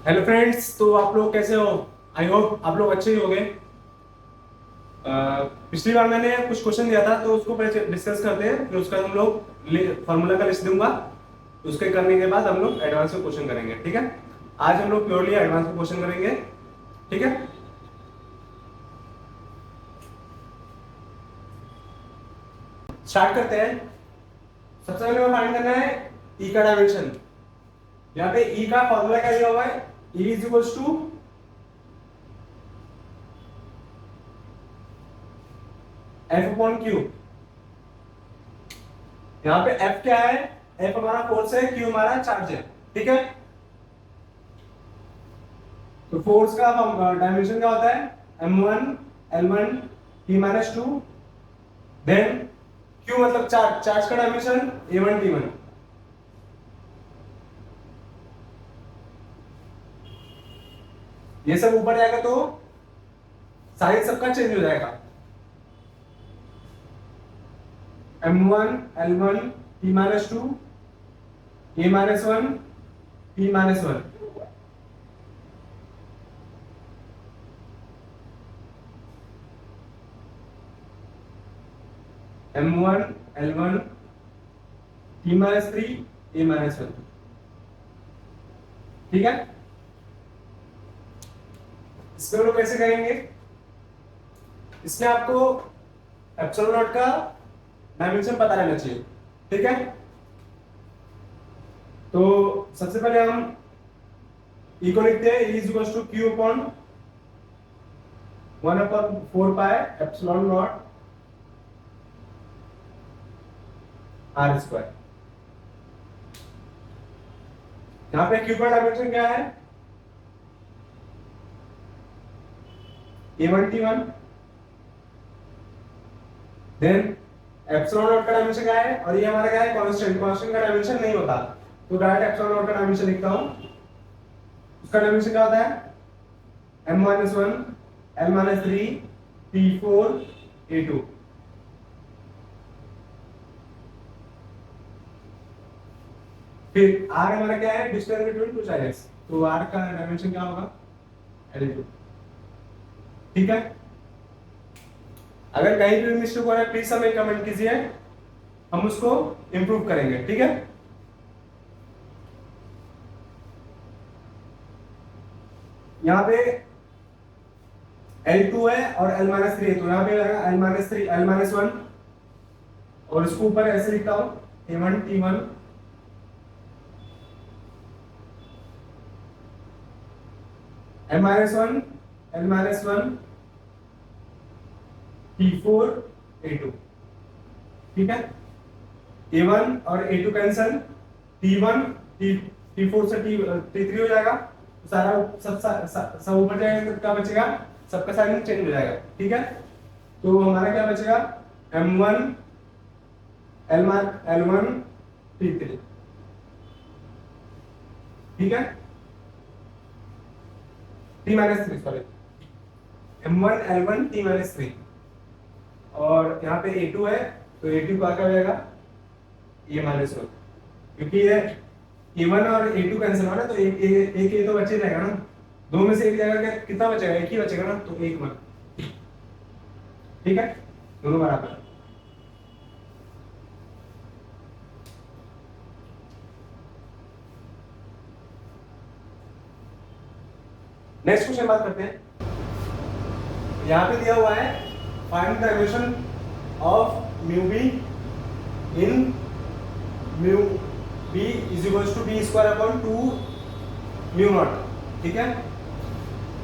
Hello friends, तो आप लोग कैसे हो? आई होप आप लोग अच्छे ही होंगे। पिछली बार मैंने कुछ क्वेश्चन दिया था तो उसको पहले डिस्कस करते हैं, फिर उसका हम लोग फार्मूला का लिस्ट दूंगा। उसके करने के बाद हम लोग एडवांस में क्वेश्चन करेंगे, ठीक है। आज हम लोग प्योरली एडवांस में क्वेश्चन करेंगे, ठीक है। स्टार्ट करते हैं। सबसे पहले हमें फाइंड करना है ई का डायमेंशन। यहाँ पे ई का फॉर्मूला क्या दिया हुआ है? E is equals to F upon Q. यहाँ पे एफ क्या है? एफ हमारा फोर्स है, क्यू हमारा चार्ज है, ठीक है। तो फोर्स का डायमेंशन क्या होता है? m1 l1 t minus two. Then q मतलब चार्ज, चार्ज का डायमेंशन a1 t1। ये सब ऊपर जाएगा तो साइज सबका चेंज हो जाएगा। m1 l1 t minus to a minus one t minus one. m1 l1 t minus three a minus one, ठीक है। इसमें हम लोग कैसे करेंगे? इसमें आपको एप्सिलॉन नॉट का डायमेंशन पता रहना चाहिए, ठीक है। तो सबसे पहले हम ई को लिखते हैं, E is equal to Q upon 1 upon 4 pi epsilon naught R square. यहाँ पे क्यू का डायमेंशन क्या है? a1 t1। Then epsilon naught का डायमेंशन क्या है? और ये हमारा क्या है? कांस्टेंट। कांस्टेंट का डायमेंशन नहीं होता तो डायरेक्ट एप्सिलॉन नॉट का डायमेंशन लिखता हूं। उसका डायमेंशन क्या होता है? m-1 l-3 t4 a2। फिर r हमारा क्या है? डिस्टेंस बिटवीन टू साइड्स, तो r का डायमेंशन क्या होगा? l2, ठीक है। अगर कहीं भी मिस्टेक हो रहा है प्लीज हमें कमेंट कीजिए, हम उसको इंप्रूव करेंगे, ठीक है। यहाँ पे L2 है और L-3 है, तो यहाँ पे L-3 L-1 और इसको ऊपर ऐसे लिखता हूं A1 T1 M-1 L-1 T4 A2, ठीक है। A1 और A2 कैंसल, T1 T4 से T3 हो जाएगा, सारा सब ऊपर जाएगा तो क्या बचेगा? सबका साइन चेंज हो जाएगा, ठीक है। तो हमारा क्या बचेगा? M1 L1 T3, ठीक है। T minus three, sorry, M1 L1 T minus three. और यहाँ पे A2 है तो A2 का क्या हो जाएगा? A माइनस वन, क्योंकि ये A1 और A2 कैंसिल हुआ ना, तो एक A तो बचे रहेगा ना। दो में से एक जगह कितना बचेगा? एक ही बचेगा ना, तो एक वन, ठीक है। दोनों बराबर। नेक्स्ट क्वेश्चन बात करते हैं। यहाँ पे दिया हुआ है find the equation of mu B in mu B is equals to B square upon 2 mu naught, ठीक है।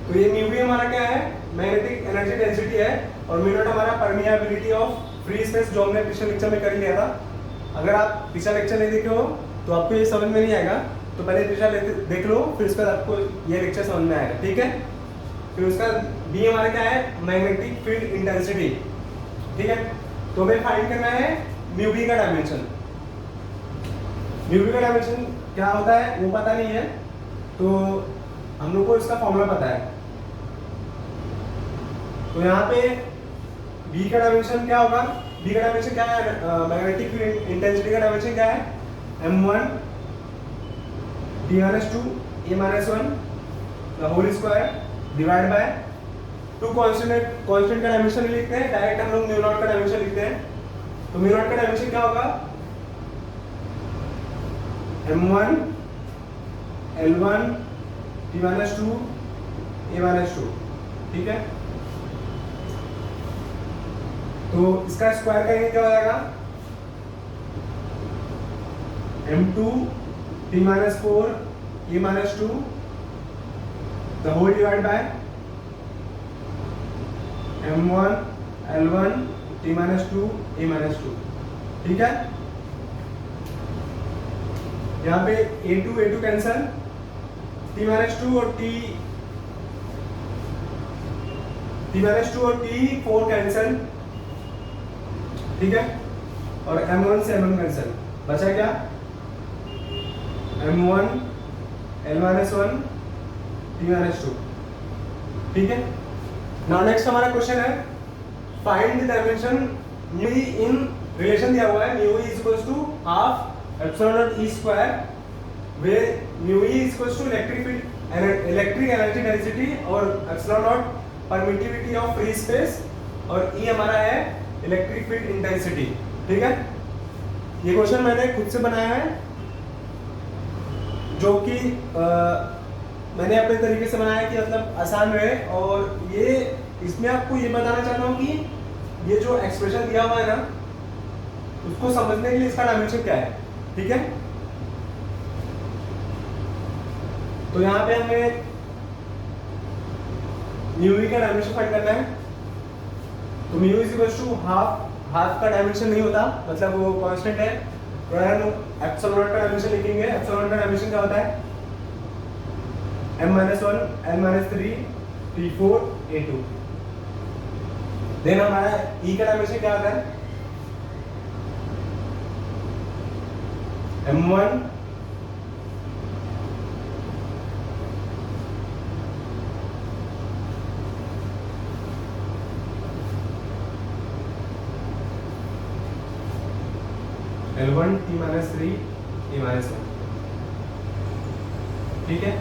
तो ये म्यू बी हमारा क्या है? मैग्नेटिक एनर्जी डेंसिटी है, और म्यू नॉट हमारा परमिएबिलिटी ऑफ फ्री स्पेस, जो हमने पिछले लेक्चर में कर लिया था। अगर आप पिछला लेक्चर नहीं देखे हो तो आपको ये समझ में नहीं आएगा, तो पहले पिछला देख लो, फिर उसके बाद आपको ये लेक्चर समझ में आएगा, ठीक है। फिर उसका बी हमारा क्या है? मैग्नेटिक फील्ड इंटेंसिटी, ठीक है। तो हमें फाइंड करना है म्यू बी का डायमेंशन। म्यू बी का डायमेंशन क्या होता है वो पता नहीं है, तो हम लोग को इसका फॉर्मूला पता है। तो यहाँ पे बी का डायमेंशन क्या होगा? बी का डायमेंशन क्या है? मैग्नेटिक फील्ड इंटेंसिटी का डायमेंशन क्या है? m1 d-2 a-1 the whole square divide by two constant का डायमेंशन लिखते हैं, डायरेक्ट हम लोग म्यू नॉट का डायमेंशन लिखते हैं। तो म्यू नॉट का डायमेंशन क्या होगा, m1 l1 t-2 a-2, ठीक है। तो इसका स्क्वायर करेंगे क्या हो जाएगा, m2 t-4 a-2 the whole divide by m1 l1 t-2 a-2, ठीक है। यहाँ पे a2 कैंसल, t-2 और t4 कैंसल, ठीक है। और m1 से m1 कैंसल, बचा क्या, m1 l-1 t-2, ठीक है। नाउ नेक्स्ट हमारा क्वेश्चन है find the dimension mu in relation दिया हुआ है mu is equals to half epsilon naught E square, where mu is equals to electric field electric energy density और epsilon naught permittivity of free space और E हमारा है electric field intensity, ठीक है। ये क्वेश्चन मैंने खुद से बनाया है, जो कि मैंने अपने तरीके से बनाया कि मतलब आसान रहे। और ये इसमें आपको ये बताना चाहता हूँ कि ये जो एक्सप्रेशन दिया हुआ है ना, उसको समझने के लिए इसका डायमेंशन क्या है, ठीक है। तो यहाँ पे हमें म्यू का डायमेंशन फाइंड करना है। तो mu is equal to half का डायमेंशन नहीं होता, मतलब वो कांस्टेंट है। तो हम एप्सिलॉन नॉट का डायमेंशन लिखेंगे। एप्सिलॉन नॉट का डायमेंशन क्या होता है, m-1 l-3 t4 a2। Then हमारा e का डायमेंशन क्या होता है, m1 l1 t-3 a-1, ठीक है।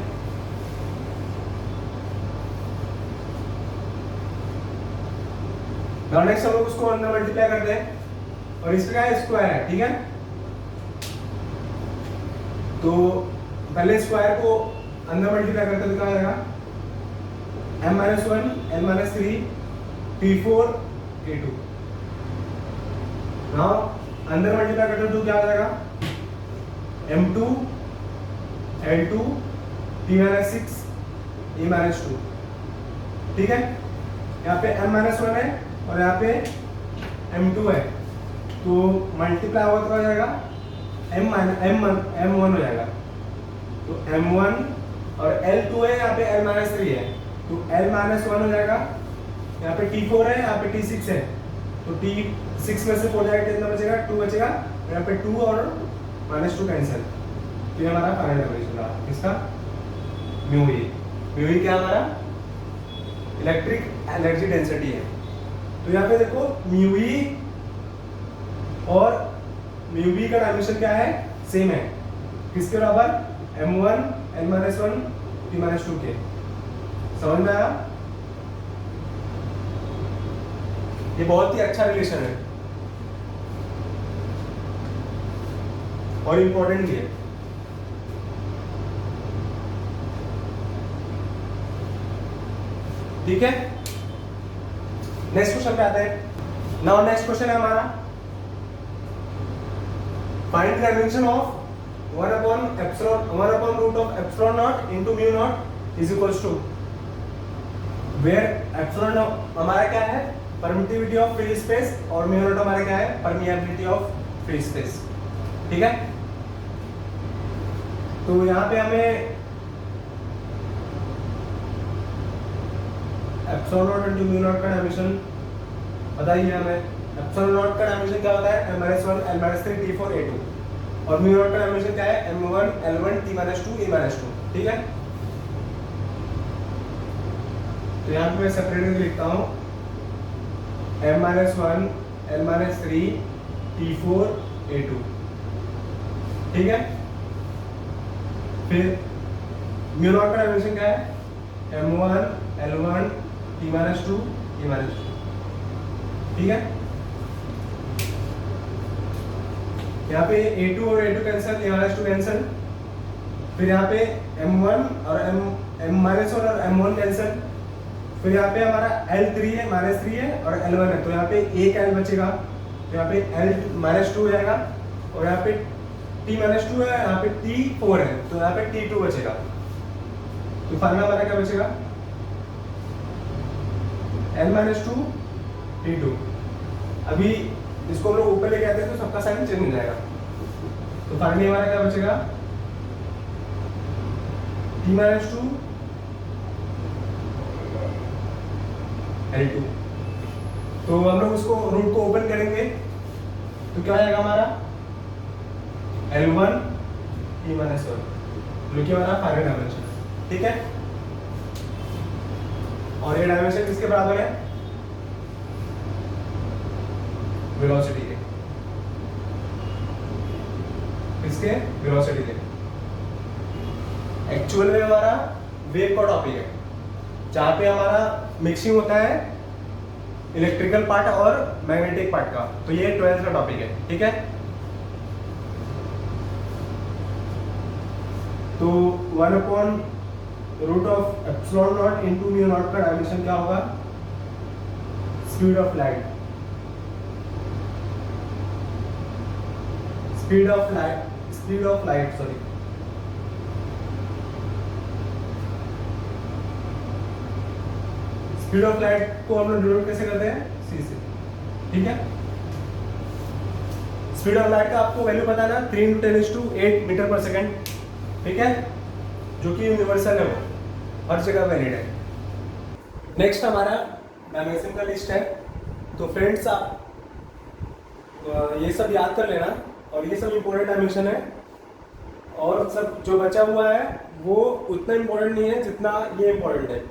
नेक्स्ट हम लोग उसको अंदर मल्टीप्लाई करते हैं और इसका स्क्वायर है, ठीक है। तो पहले स्क्वायर को अंदर मल्टीप्लाई करते तो क्या हो जाएगा, m-1 l-3 t4 a2। Now अंदर मल्टीप्लाई करते तो क्या हो जाएगा, m2 l2 t-6 a-2, ठीक है। यहाँ पे m-1 है और यहाँ पे m2 है, तो मल्टीप्लाई होगा तो हो जाएगा m1 हो जाएगा। तो m1 और l2 है, यहाँ पे l-3 है, तो l-1 हो जाएगा। यहाँ पे t4 है, यहाँ पे t6 है, तो t6 में से 4 जाएगा, कितना बचेगा, 2 बचेगा। यहाँ पे 2 और -2 कैंसिल, तो ये हमारा फाइनल डायमेंशन रहा इसका म्यू ई क्या हमारा इलेक्ट्रिक एनर्जी डेंसिटी है। तो यहाँ पे देखो म्यू ई और म्यू बी का डायमेंशन क्या है, सेम है, किसके बराबर, m1 l-1 t-2 के। समझ में आया, ये बहुत ही अच्छा रिलेशन है और इंपॉर्टेंट भी है। ठीक है, नेक्स्ट क्वेश्चन पे आते हैं। नाउ नेक्स्ट क्वेश्चन है हमारा, find the dimension of 1/epsilon root of epsilon naught into mu naught is equals to, where epsilon हमारा क्या है, परमिटिविटी ऑफ फ्री स्पेस, और mu naught हमारा क्या है, परमिएबिलिटी ऑफ फ्री स्पेस। ठीक है, तो यहाँ पे हमें epsilon not into mu naught का डायमेंशन बताइए हमें। एप्सिलॉन नॉट का डायमेंशन क्या होता है, m-1 l-3 t4 a2, और म्यू नॉट का डायमेंशन क्या है, m1 l1 t-2 a-2। ठीक है, तो यहाँ पे मैं सेपरेट लिखता हूँ m-1 l-3 t4 a2। ठीक है, फिर म्यू नॉट का डायमेंशन क्या है, M1 L1 T-2 T-2, ठीक है। यहाँ पे A2 और A2 कैंसिल, A-2 कैंसिल, फिर यहाँ पे M1 और M-1 और M1 कैंसिल, फिर यहाँ पे हमारा L3 है, -3 है और L1 है, तो यहाँ पे एक L बचेगा, तो यहाँ पे L-2 हो जाएगा, और यहाँ पे T-2 है, यहाँ पे T4 है, तो यहाँ पे T2 बचेगा। तो फार्मूला हमारा क्या बचेगा, L-2 T2। अभी इसको हम लोग ऊपर लेके आते हैं तो सबका साइन चेंज हो जाएगा। तो फाइनली हमारा क्या बचेगा, T-2 L2। तो हम लोग उसको रूट को ओपन करेंगे तो क्या आएगा हमारा L1 T-1, जो कि हमारा फाइनल डायमेंशन, ठीक है। और ये डायमेंशन किसके बराबर है, वेलोसिटी के, किसके, वेलोसिटी के। एक्चुअल में हमारा वेव का टॉपिक है, जहां पे हमारा मिक्सिंग होता है इलेक्ट्रिकल पार्ट और मैग्नेटिक पार्ट का, तो ये 12th का टॉपिक है, ठीक है। तो 1/√ε0 इंटू μ0 का डायमेंशन क्या होगा, speed of light, speed of light sorry, speed of light को हम लोग डिनोट कैसे करते हैं, c से, ठीक है। स्पीड ऑफ लाइट का आपको वैल्यू पता है ना, 3 × 10⁸ मीटर पर सेकेंड, ठीक है, जो कि यूनिवर्सल है, वो हर जगह वैलिड है। नेक्स्ट हमारा डायमेंशन का लिस्ट है। तो फ्रेंड्स आप ये सब याद कर लेना, और ये सब इम्पोर्टेंट डायमेंशन है, और सब जो बचा हुआ है वो उतना इम्पोर्टेंट नहीं है जितना ये इम्पोर्टेंट है।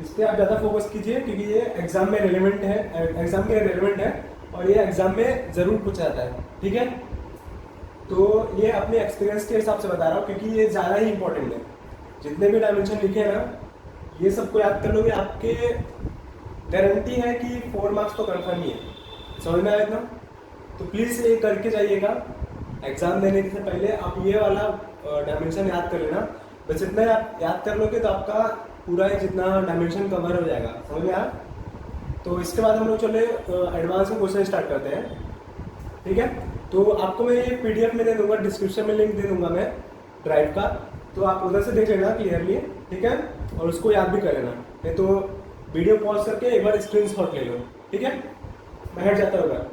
इस पर आप ज़्यादा फोकस कीजिए, क्योंकि ये एग्जाम में रेलेवेंट है, एग्जाम के रेलेवेंट है, और ये एग्जाम में ज़रूर पूछा जाता है, ठीक है। तो ये अपने एक्सपीरियंस के हिसाब से बता रहा हूँ, क्योंकि ये ज़्यादा ही इंपॉर्टेंट है। जितने भी डायमेंशन लिखे हैं ना, ये सबको याद कर लोगे, आपके गारंटी है कि 4 मार्क्स तो कन्फर्म ही है। समझ में आया ना? तो प्लीज़ ये करके जाइएगा, एग्ज़ाम देने से पहले आप ये वाला डायमेंशन याद कर लेना। बस इतना आप याद कर लोगे तो आपका पूरा जितना डायमेंशन कवर हो जाएगा। समझ में आया? तो इसके बाद हम लोग चले एडवांस में क्वेश्चन स्टार्ट करते हैं, ठीक है। तो आपको मैं ये PDF में दे दूंगा, डिस्क्रिप्शन में लिंक दे दूंगा मैं ड्राइव का, तो आप उधर से देख लेना क्लियरली, ठीक है, और उसको याद भी कर लेना। नहीं तो वीडियो पॉज करके एक बार स्क्रीनशॉट ले लो, ठीक है। मैं हट जाता होगा।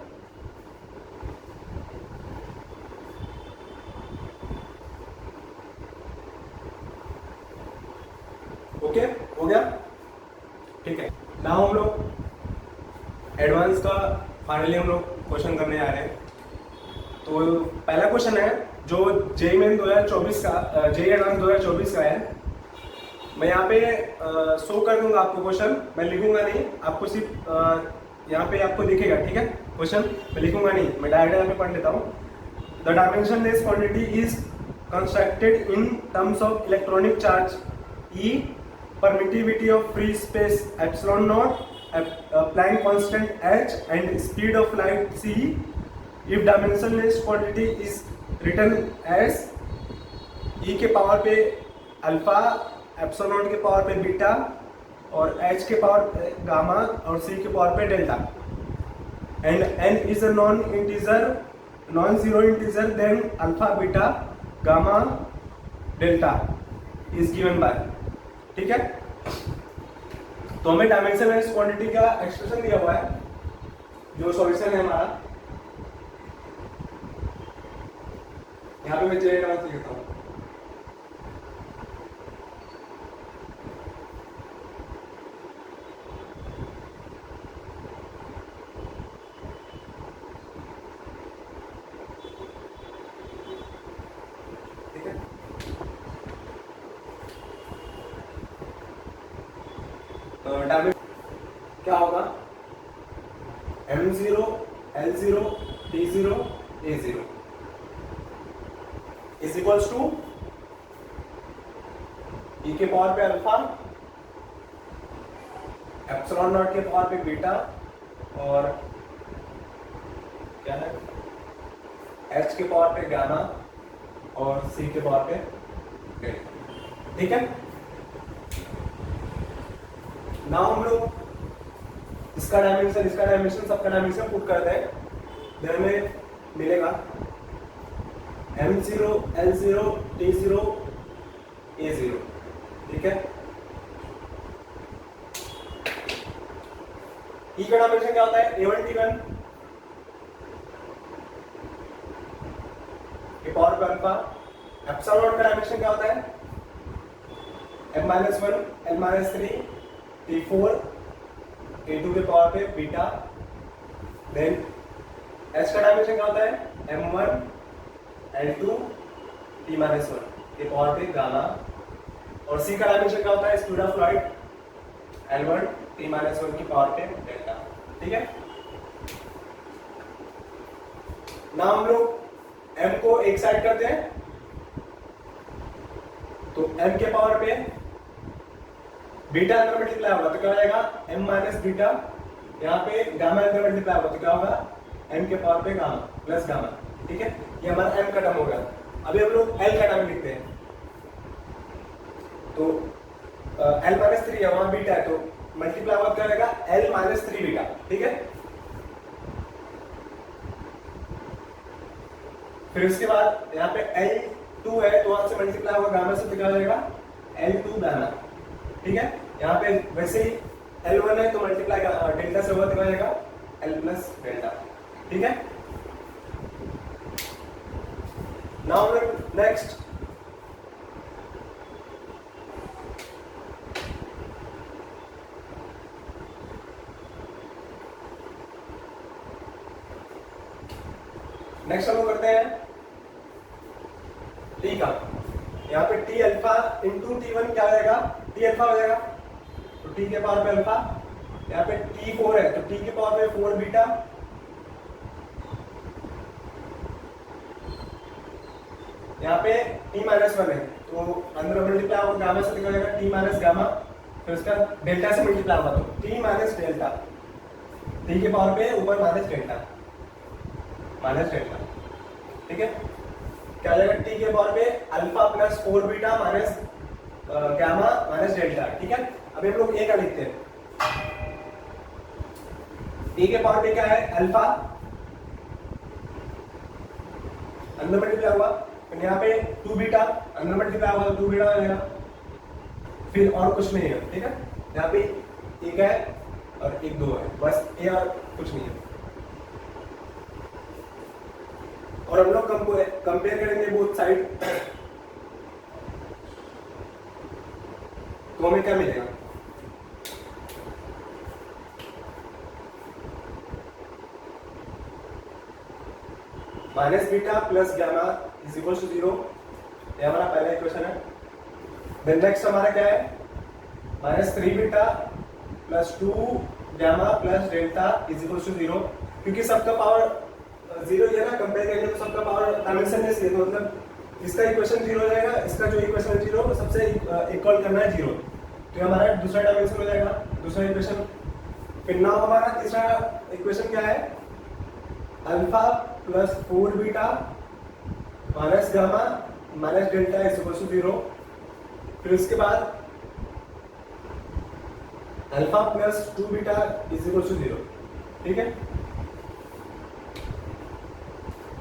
ओके, हो गया, ठीक है। नाउ हम लोग एडवांस का फाइनली हम लोग क्वेश्चन करने आ रहे हैं। तो पहला क्वेश्चन है जो जेईई मेन 2024 का, जेईई एडवांस 2024 का है। मैं यहाँ पे शो कर दूंगा आपको क्वेश्चन, मैं लिखूंगा नहीं, आपको सिर्फ यहाँ पे आपको दिखेगा, ठीक है। क्वेश्चन मैं लिखूंगा नहीं, मैं डायरेक्ट यहाँ पे पढ़ लेता हूँ। The dimensionless quantity is constructed in terms of electronic charge E, permittivity of free space ε0, Planck constant h, and speed of light c. If dimensionless quantity is written as E के power पे alpha, ε0 के power पे beta, और h के power पे gamma, और c के power पे delta, and n is a non-zero integer, then alpha, beta, gamma, delta is given by, ठीक है। तो हमें डायमेंशनलेस क्वांटिटी का एक्सप्रेशन दिया हुआ है, जो सॉल्यूशन है हमारा। यहाँ पे मैं जेईई एडवांस लिखता हूँ। ठीक है, क्या होगा, M0 L0 T0 A0 is equals to E के पावर पे अल्फा एप्सिलॉन नॉट के पावर पे बीटा और क्या है एच के पावर पे गामा और सी के पावर पे डेल्टा। ठीक है, नाउ हम लोग इसका डायमेंशन सबका डायमेंशन पुट करते हैं, देन हमें मिलेगा m0 l0 t0 a0। ठीक है, ई का डायमेंशन क्या होता है a1 t1 के पावर पे अल्फा। एप्सिलॉन का डायमेंशन क्या होता है m-1 l-3 t4 a2 के पावर पे बीटा। देन h का डायमेंशन क्या होता है m1 l2 t-1 के पावर पे गामा। और c का डायमेंशन क्या होता है speed of light l1 t-1 की पावर पे डेल्टा। ठीक है, नाउ हम लोग m को एक साइड करते हैं, तो m के पावर पे बीटा अंदर मल्टीप्लाई होगा तो क्या हो जाएगा m माइनस बीटा, यहाँ पे गामा अंदर मल्टीप्लाई होगा तो क्या होगा m के पावर पे गामा प्लस गामा। ठीक है, ये हमारा m का टर्म हो गया। अभी हम लोग l का टर्म लिखते हैं, तो l माइनस 3 है, वहां बीटा है तो मल्टीप्लाई होगा क्या हो जाएगा l माइनस 3 बीटा। ठीक है, फिर उसके बाद यहाँ पे L2 है तो वहां से मल्टीप्लाई होगा गामा से तो क्या हो जाएगा L2 गामा। ठीक है, यहाँ पे वैसे ही L1 है तो मल्टीप्लाई डेल्टा से होगा तो क्या हो जाएगा L प्लस डेल्टा। ठीक है, नाउ नेक्स्ट हम लोग करते हैं टी का। यहाँ पे टी अल्फा इंटू T1 क्या हो जाएगा टी अल्फा हो जाएगा, तो टी के पावर पे अल्फा। यहाँ पे T4 है तो टी के पावर पे 4 बीटा। यहाँ पे T-1 है तो अंदर मल्टीप्लाई होगा गामा से निकल जाएगा T माइनस गामा, फिर उसका डेल्टा से मल्टीप्लाई होगा तो T माइनस डेल्टा, टी के पावर पे ऊपर माइनस डेल्टा। ठीक है, क्या जाएगा टी के पावर पे alpha plus 4 beta minus gamma minus delta. ठीक है, अभी हम लोग ए का लिखते हैं, टी के पावर पे क्या है अल्फा अंदर मल्टीप्लाई हुआ, फिर यहाँ पे 2 बीटा अंदर मल्टीप्लाई हुआ तो 2 बीटा हो जाएगा, फिर और कुछ नहीं है। ठीक है, यहाँ पे एक है और एक 2 है, बस ए और कुछ नहीं है। और हम लोग कंपेयर करेंगे बोथ साइड, तो हमें क्या मिलेगा minus beta plus gamma is equal to 0। ये हमारा पहला इक्वेशन है। देन नेक्स्ट हमारा क्या है minus 3 beta plus 2 gamma plus delta is equal to 0। क्योंकि सबका पावर 0 ही है ना, कंपेयर करेंगे तो सबका पावर डायमेंशन है, तो मतलब इसका इक्वेशन 0 हो जाएगा, इसका जो इक्वेशन है 0 सबसे इक्वल करना है 0, तो ये हमारा दूसरा डायमेंशन हो जाएगा, दूसरा इक्वेशन। फिर नाउ हमारा तीसरा इक्वेशन क्या है alpha plus 4 beta minus gamma minus delta is equal to 0। फिर उसके बाद alpha plus 2 beta is equal to 0। ठीक है,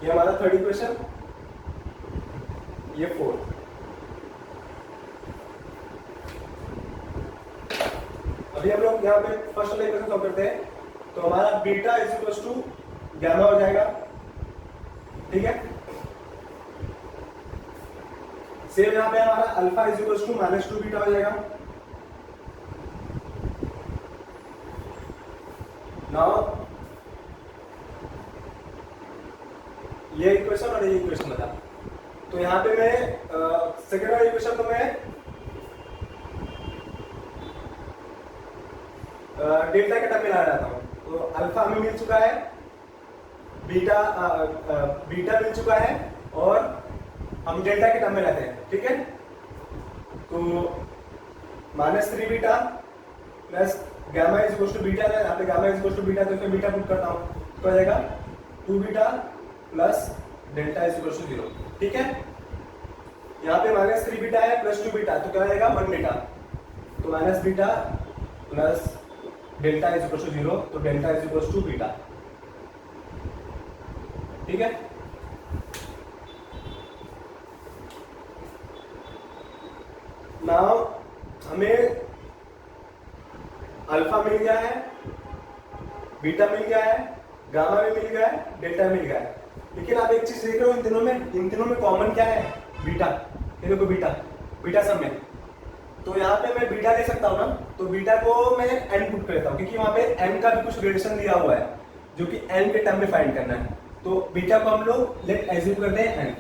ये हमारा थर्ड इक्वेशन, ये फोर्थ। अभी हम लोग यहाँ पे फर्स्ट वाला इक्वेशन सॉल्व करते हैं, तो हमारा beta is equal to gamma हो जाएगा। ठीक है, सेम यहाँ पे हमारा alpha is equal to minus 2 beta हो जाएगा। नाउ ये इक्वेशन और ये इक्वेशन बता, तो यहाँ पे मैं सेकेंड वाला इक्वेशन तो मैं डेल्टा के टर्म में ला रहा हूँ। तो अल्फा हमें मिल चुका है, बीटा मिल चुका है और हम डेल्टा के टर्म में लाते हैं। ठीक है, तो minus 3 beta plus gamma is equal to beta है, यहाँ पे gamma is equal to beta, तो इसमें बीटा पुट करता हूँ तो आ जाएगा 2 beta plus delta is equal to 0। ठीक है, यहाँ पे -3 बीटा है प्लस 2 बीटा, तो क्या आएगा 1 बीटा, तो minus beta plus delta is equal to 0, तो delta is equal to beta. ठीक है, नाउ हमें अल्फा मिल गया है, बीटा मिल गया है, गामा भी मिल गया है, डेल्टा मिल गया है। लेकिन आप एक चीज देख रहे हो इन तीनों में कॉमन क्या है, बीटा। ये देखो बीटा सब में, तो यहाँ पे मैं बीटा ले सकता हूँ ना, तो बीटा को मैं n पुट कर देता हूँ क्योंकि वहां पे n का भी कुछ रिलेशन दिया हुआ है जो कि n के टर्म में फाइंड करना है। तो बीटा को हम लोग लेट एज्यूम करते हैं n,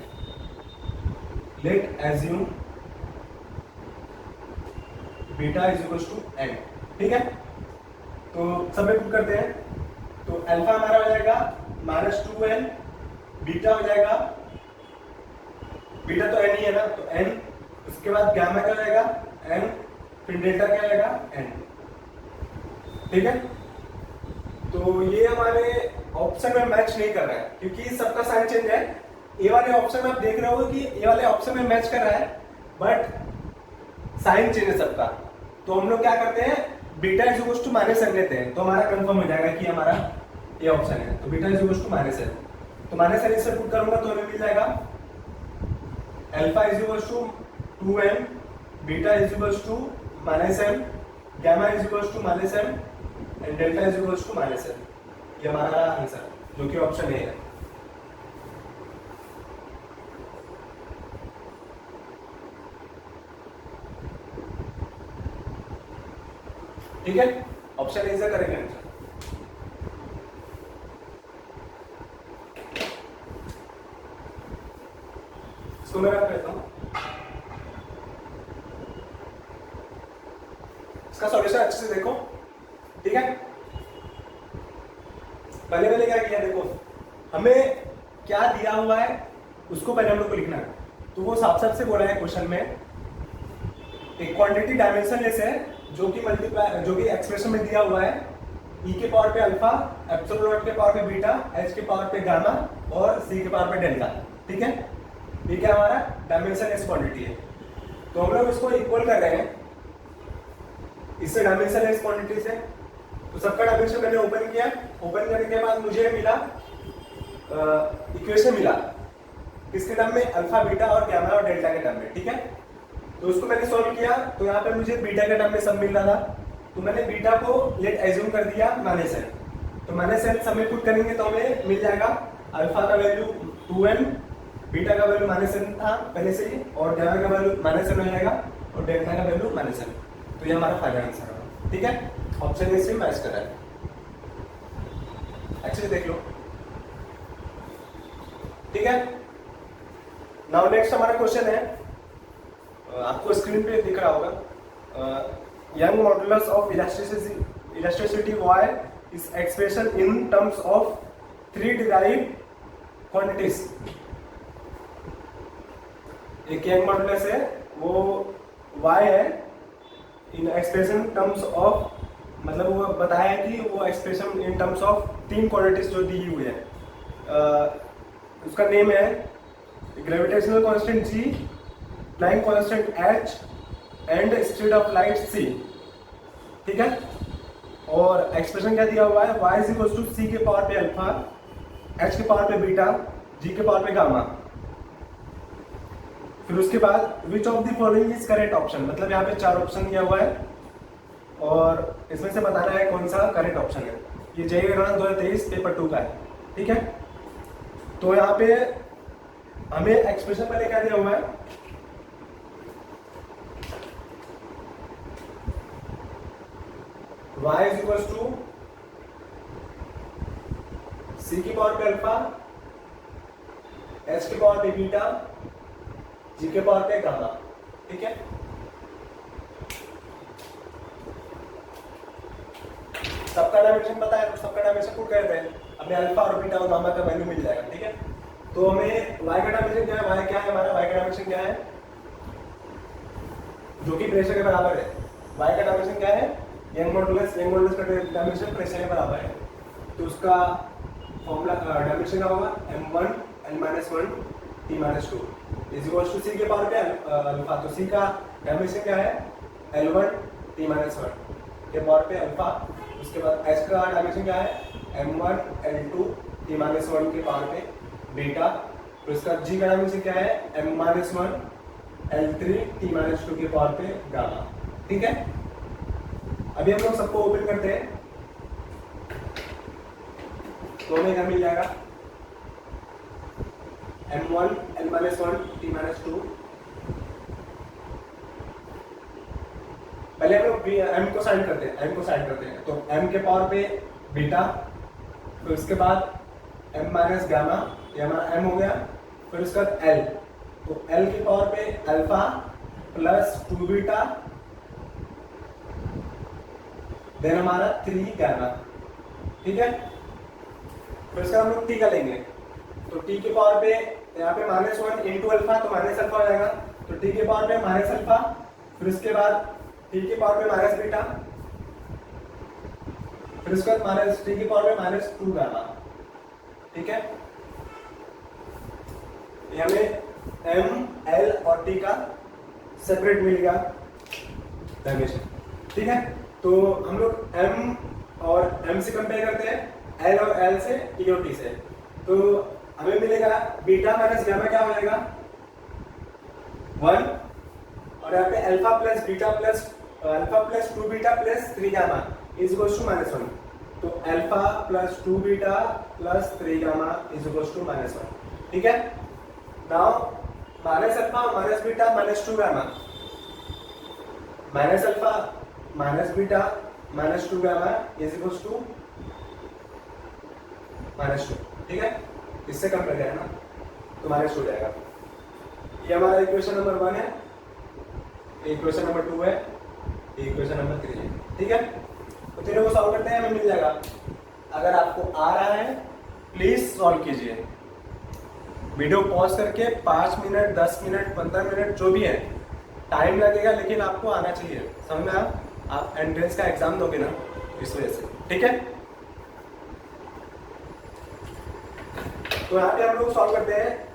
let assume beta is equal to n। ठीक है, तो सब में पुट करते हैं, तो अल्फा हमारा हो जाएगा -2n, बीटा हो जाएगा, बीटा तो n ही है ना, तो n, उसके बाद गामा क्या हो जाएगा n, फिर डेल्टा क्या हो जाएगा n। ठीक है, तो ये हमारे ऑप्शन में मैच नहीं कर रहा है क्योंकि सबका साइन चेंज है। ए वाले ऑप्शन में आप देख रहे हो कि ए वाले ऑप्शन में मैच कर रहा है बट साइन चेंज है सबका, तो हम लोग क्या करते हैं beta is equal to -n लेते हैं, तो हमारा कंफर्म हो जाएगा कि हमारा ये ऑप्शन है। तो beta is equal to -n, तो -n इससे पुट करूंगा तो हमें मिल जाएगा alpha is equal to 2n, beta is equal to -n, gamma is equal to -n and delta is equal to -n। ये हमारा आंसर जो कि ऑप्शन ए है। ठीक है, ऑप्शन ए से करेंगे आंसर। इसको मैं रख लेता हूं, इसका सॉल्यूशन अच्छे से देखो। ठीक है, पहले क्या किया, देखो हमें क्या दिया हुआ है उसको पहले हम लोग को लिखना है। तो वो साफ साफ से बोला है क्वेश्चन में, एक क्वांटिटी डायमेंशनलेस है जो कि एक्सप्रेशन में दिया हुआ है e के पावर पे अल्फा, एप्सिलॉन नॉट के पावर पे बीटा, h के पावर पे गामा और c के पावर पे डेल्टा। ठीक है, ये क्या हमारा डायमेंशनलेस क्वांटिटी है, तो हम लोग इसको इक्वल कर रहे हैं इससे डायमेंशनलेस क्वांटिटी से। तो सबका डायमेंशन मैंने ओपन किया, ओपन करने के बाद मुझे मिला इक्वेशन मिला किसके टर्म में, अल्फा, बीटा और गामा और डेल्टा के टर्म में। ठीक है, तो उसको मैंने सॉल्व किया, तो यहाँ पे मुझे बीटा के टर्म में सब मिल रहा था, तो मैंने बीटा को लेट एज्यूम कर दिया -n, तो -n सब में पुट करेंगे तो हमें मिल जाएगा अल्फा का वैल्यू 2n, बीटा का वैल्यू -n था पहले से ही, और गामा का वैल्यू -n हो जाएगा और डेल्टा का वैल्यू -n। तो ये हमारा फाइनल आंसर है। ठीक है, ऑप्शन ए से मैच कर रहा है, अच्छे से देख लो। ठीक है, नाउ नेक्स्ट हमारा क्वेश्चन है, आपको स्क्रीन पे दिख रहा होगा, young modulus of elasticity y is expression in terms of 3 derived quantities. एक यंग मॉडुलस है वो y है इन एक्सप्रेशन टर्म्स ऑफ, मतलब वो बताया है कि वो expression in terms of 3 quantities जो दी हुई है। उसका नेम है gravitational constant g, Planck constant h and speed of light c। ठीक है, और एक्सप्रेशन क्या दिया हुआ है, y is equal to c के पावर पे अल्फा, h के पावर पे बीटा, g के पावर पे गामा। फिर उसके बाद which of the following is correct option, मतलब यहाँ पे 4 ऑप्शन दिया हुआ है और इसमें से बताना है कौन सा करेक्ट ऑप्शन है। ये जेईई गणना 2023 पेपर 2 का है। ठीक है, तो यहाँ पे हमें एक्सप्रेशन पहले क्या दिया हुआ है, y is equal to c की पावर पे अल्फा, h की पावर पे बीटा, g के पावर पे गामा। ठीक है, सबका डायमेंशन पता है तो सबका डायमेंशन पुट करते हैं, अपने अल्फा और बीटा और गामा का वैल्यू मिल जाएगा। ठीक है, तो हमें y का डायमेंशन क्या है, y क्या है हमारा, y का डायमेंशन क्या है जो कि प्रेशर के बराबर है। y का डायमेंशन क्या है यंग मॉडुलस का डायमेंशन प्रेशर के बराबर है, तो उसका फॉर्मूला डायमेंशन क्या होगा, m1 l-1 t-2 is equal to c के पावर पे अल्फा। तो c का डायमेंशन क्या है, l1 t-1 के पावर पे अल्फा। उसके बाद h का डायमेंशन क्या है, m1 l2 t-1 के पावर पे बीटा। तो इसका g का डायमेंशन क्या है, m-1 l3 t-2 के पावर पे गामा। ठीक है, अभी हम लोग सबको ओपन करते हैं, तो हमें क्या मिल जाएगा, m1 l-1 t-2। पहले हम लोग m को साइड करते हैं, तो m के पावर पे बीटा, फिर उसके बाद m माइनस गामा, ये हमारा m हो गया, फिर उसके बाद l, तो l के पावर पे अल्फा प्लस 2 बीटा, देन हमारा 3 गामा। ठीक है, फिर उसका हम लोग t का लेंगे, तो t के पावर पे यहाँ पे -1 इंटू अल्फा, तो माइनस अल्फा हो जाएगा, तो t के पावर पे माइनस अल्फा, फिर उसके बाद t के पावर पे माइनस बीटा, फिर उसके बाद माइनस t के पावर पे -2 गामा। ठीक है, ये हमें m, l और t का सेपरेट मिलेगा डायमेंशन। ठीक है, तो हम लोग m और m से कंपेयर करते हैं, l और l से, t और t से, तो हमें मिलेगा बीटा माइनस गामा क्या हो जाएगा 1, और यहाँ पे alpha plus beta plus alpha plus 2 beta plus 3 gamma is equals to -1। तो alpha plus 2 beta plus 3 gamma is equals to -1। ठीक है, now minus alpha minus beta minus 2 gamma, minus alpha minus beta minus 2 gamma is equals to -2। ठीक है, इससे कम कर जाएगा ना, तो माइनस हो जाएगा। ये हमारा इक्वेशन नंबर 1 है, इक्वेशन नंबर 2 है, इक्वेशन नंबर 3 है। ठीक है, तो तीनों को सॉल्व करते हैं, हमें मिल जाएगा। अगर आपको आ रहा है प्लीज सॉल्व कीजिए, वीडियो पॉज करके 5 मिनट 10 मिनट 15 मिनट जो भी है, टाइम लगेगा लेकिन आपको आना चाहिए, समझ में आया? आप एंट्रेंस का एग्जाम दोगे ना, इस वजह से। ठीक है, तो यहाँ पे हम लोग सॉल्व करते हैं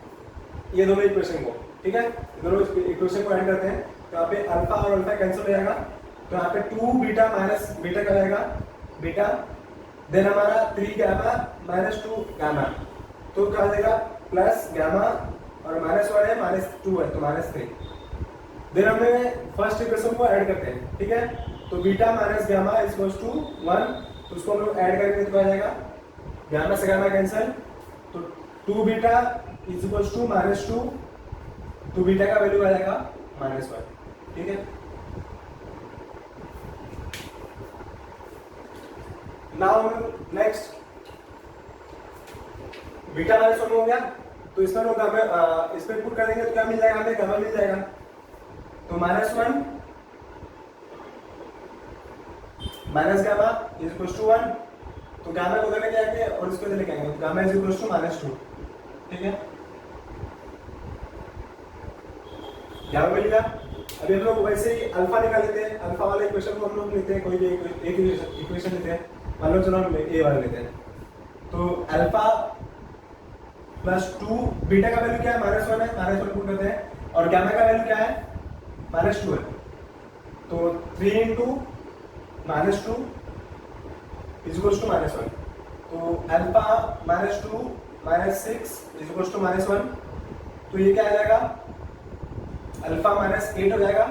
ये दोनों इक्वेशन को। ठीक है, दोनों इक्वेशन को ऐड करते हैं, तो यहाँ पे अल्फा और अल्फा कैंसिल हो जाएगा, तो यहाँ पे 2 बीटा माइनस बीटा का जाएगा बीटा, देन हमारा 3 गामा माइनस 2 गामा, तो क्या जाएगा प्लस गामा और -1 है -2 है, तो -3। देन हमें फर्स्ट इक्वेशन को ऐड करते हैं। ठीक है, तो beta minus gamma is equals to 1, तो उसको हम लोग ऐड करेंगे तो क्या जाएगा, गामा से गामा कैंसिल, तो 2 बीटा इज इक्वल्स टू -2, तो बीटा का वैल्यू आ जाएगा -1। ठीक है, नाउ नेक्स्ट बीटा -1 हो गया, तो इसमें लोग इसमें पुट कर देंगे तो क्या मिल जाएगा, हमें गामा मिल जाएगा, तो -1 minus gamma is equals to 1, तो गामा को उधर लेके आएंगे और इसको इधर लेके आएंगे, तो गामा इज इक्वल्स टू -2। ठीक है, गामा मिल गया। अभी हम लोग वैसे ही अल्फा निकाल लेते हैं, अल्फा वाले इक्वेशन को हम लोग लेते हैं, कोई भी एक इक्वेशन लेते हैं, मान लो चलो हम ए वाला लेते हैं, तो अल्फा प्लस 2 बीटा का वैल्यू क्या है, -1 है, -1 पुट करते हैं, और गामा का वैल्यू क्या है, -2 है, तो 3 इंटू -2 इज इक्वल्स टू -1, तो अल्फा -2 -6 इज इक्वल्स टू -1, तो ये क्या आ जाएगा, अल्फा -8 हो जाएगा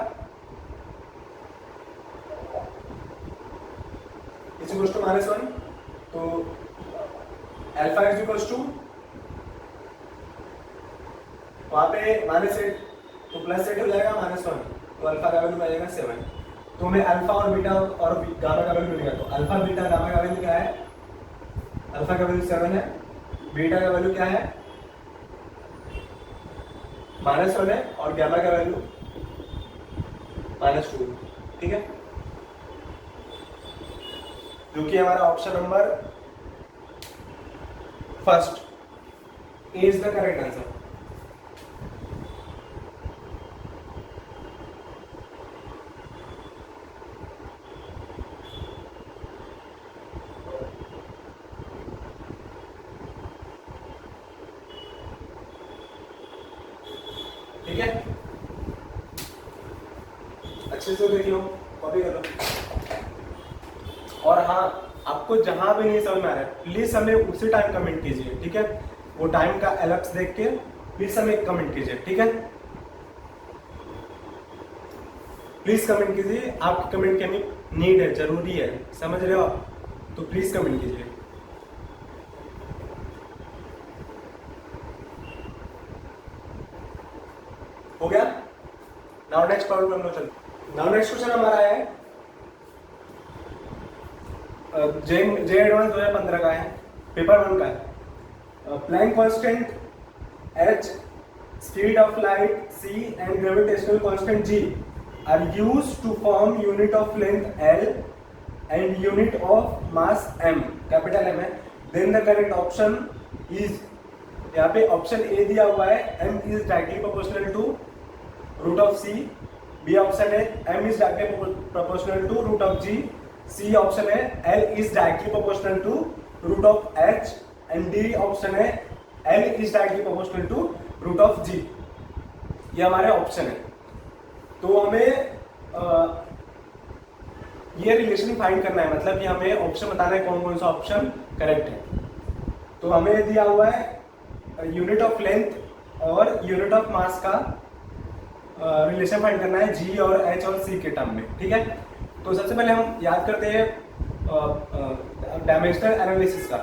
इज इक्वल्स टू -1, तो अल्फा इज इक्वल्स टू वहां पे -8, तो +8 हो जाएगा -1, तो अल्फा का वैल्यू आ जाएगा 7। तो हमें अल्फा और बीटा और गामा का वैल्यू मिलेगा, तो अल्फा बीटा गामा का वैल्यू क्या है, अल्फा का वैल्यू 7 है, बीटा का वैल्यू क्या है -1 है, और गामा का वैल्यू -2। ठीक है, जो कि हमारा option number first A is the correct answer. ठीक है, अच्छे से देख लो, कॉपी कर लो। और हाँ, आपको जहां भी नहीं समझ में आ रहा है प्लीज हमें उसी टाइम कमेंट कीजिए, ठीक है, वो टाइम का एलप्स देख के प्लीज हमें कमेंट कीजिए, ठीक है, प्लीज कमेंट कीजिए, आपकी कमेंट की हमें नीड है, जरूरी है, समझ रहे हो आप, तो प्लीज कमेंट कीजिए। हो गया? नाउ नेक्स्ट प्रॉब्लम हम चलते। नाउ नेक्स्ट क्वेश्चन हमारा है जे एडवांस 2015 का है, पेपर 1 का है। Planck constant h, speed of light c and gravitational constant g are used to form unit of length L and unit of mass m, capital M है। Then the correct option is, यहाँ पे option A दिया हुआ है m is directly proportional to root of c, B option है m is directly proportional to root of g, C option है L is directly proportional to root of h and D option है L is directly proportional to root of g। ये हमारे option है। तो हमें ये relation find करना है, मतलब कि हमें ऑप्शन बताना है कौन कौन सा ऑप्शन करेक्ट है। तो हमें दिया हुआ है यूनिट ऑफ लेंथ और यूनिट ऑफ मास का रिलेशन फाइंड करना है जी और एच और सी के टर्म में, ठीक है। तो सबसे पहले हम याद करते हैं डायमेंशनल एनालिसिस का।